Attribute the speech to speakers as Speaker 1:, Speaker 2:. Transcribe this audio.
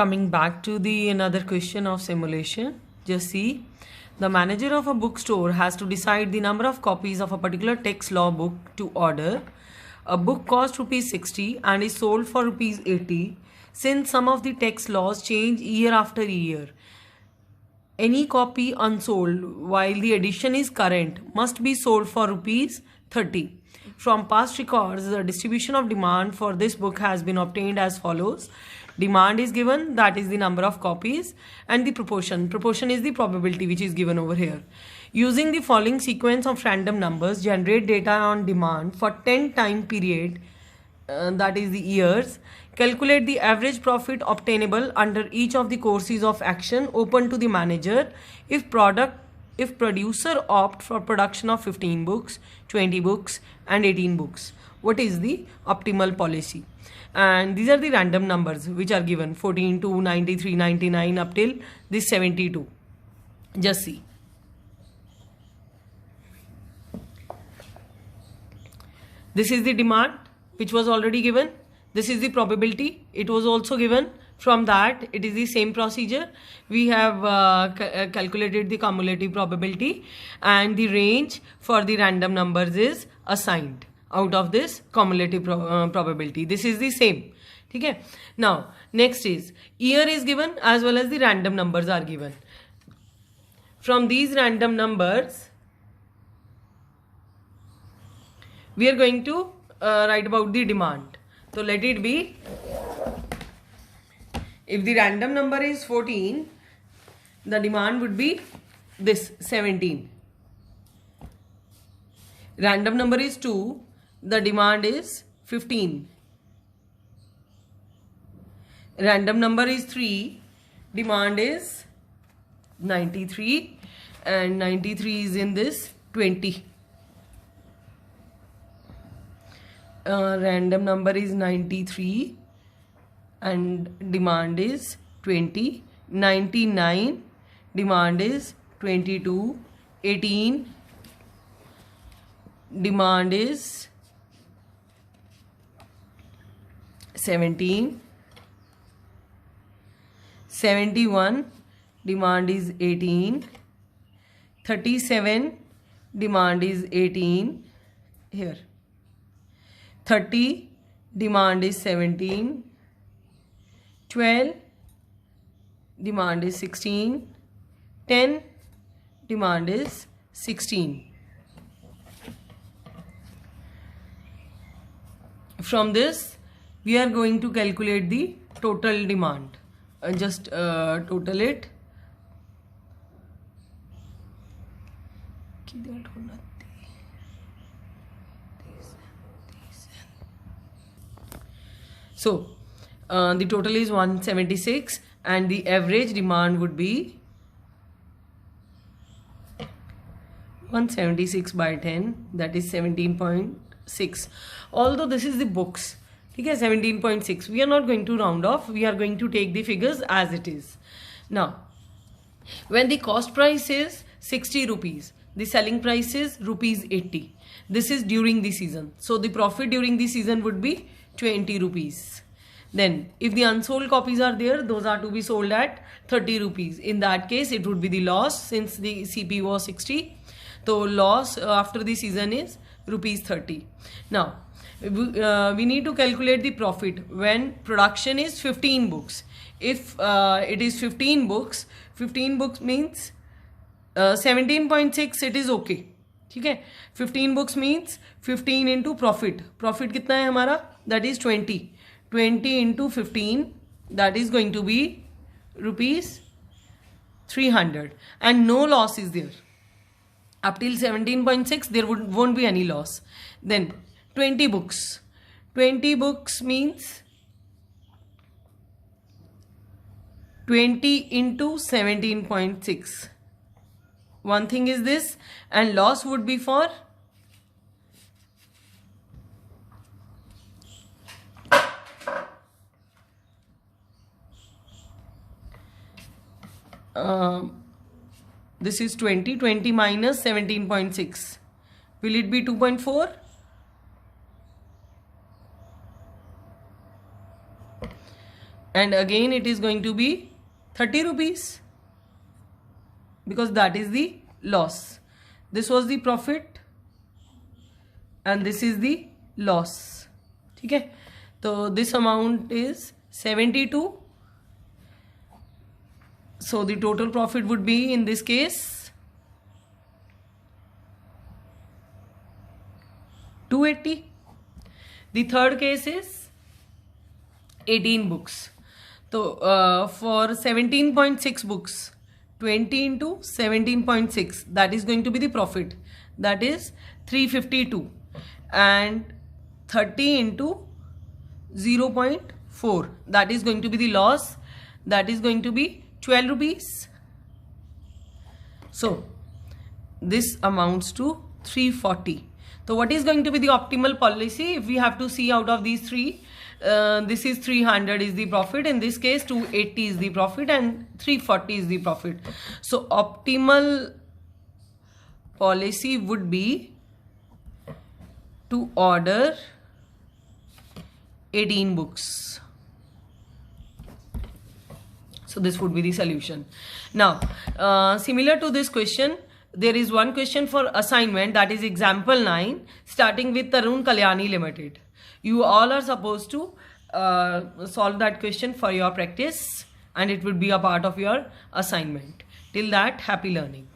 Speaker 1: coming back to the another question of simulation. Just see, the manager of a bookstore has to decide the number of copies of a particular text law book to order. A book costs ₹60 and is sold for ₹80. Since some of the text laws change year after year, any copy unsold while the edition is current must be sold for ₹30. From past records, the distribution of demand for this book has been obtained as follows. Demand is given, that is the number of copies, and the proportion. Proportion is the probability which is given over here. Using the following sequence of random numbers, generate data on demand for 10 time period, that is the years. Calculate the average profit obtainable under each of the courses of action open to the manager if producer opt for production of 15 books, 20 books and 18 books. What is the optimal policy? And these are the random numbers which are given, 14 to 93, 99 up till this 72. Just see. This is the demand which was already given. This is the probability. It was also given. From that, it is the same procedure. We have calculated the cumulative probability, and the range for the random numbers is assigned out of this cumulative probability. This is the same. Okay. Now, next is year is given as well as the random numbers are given. From these random numbers, we are going to write about the demand. So let it be, if the random number is 14, the demand would be this 17. Random number is 2, the demand is 15. Random number is 3, demand is 93, and 93 is in this 20. Random number is 93 and demand is 20. 99, demand is 22. 18, demand is 17. 71, demand is 18. 37, demand is 18. Here 30, demand is 17. 12, demand is 16. 10, demand is 16. From this, we are going to calculate the total demand. Just total it. So, the total is 176 and the average demand would be 176 by 10, that is 17.6. Although this is the books, okay, 17.6. We are not going to round off. We are going to take the figures as it is. Now, when the cost price is 60 rupees, the selling price is ₹80. This is during the season. So, the profit during the season would be 20 rupees. Then if the unsold copies are there, those are to be sold at 30 rupees. In that case, it would be the loss since the CP was 60. So loss after the season is ₹30. Now we need to calculate the profit when production is 15 books. If it is 15 books means 17.6, it is okay. Okay, 15 books means 15 into profit. Profit कितना है हमारा? That is 20. 20 into 15, that is going to be ₹300, and no loss is there. Up till 17.6, there won't be any loss. Then 20 books. 20 books means 20 into 17.6. One thing is this, and loss would be for this is 20 minus 17.6. Will it be 2.4? and again it is going to be 30 rupees because that is the loss. This was the profit and this is the loss. ठीक है, तो this amount is 72. So the total profit would be in this case 280. The third case is 18 books. So for 17.6 books, 20 into 17.6, that is going to be the profit, that is 352, and 30 into 0.4, that is going to be the loss, that is going to be 12 rupees. So this amounts to 340. So what is going to be the optimal policy if we have to see out of these three? This is 300 is the profit, in this case 280 is the profit, and 340 is the profit. So optimal policy would be to order 18 books. So this would be the solution. Now similar to this question, there is one question for assignment, that is example 9, starting with Tarun Kalyani Limited. You all are supposed to solve that question for your practice, and it would be a part of your assignment. Till that, happy learning.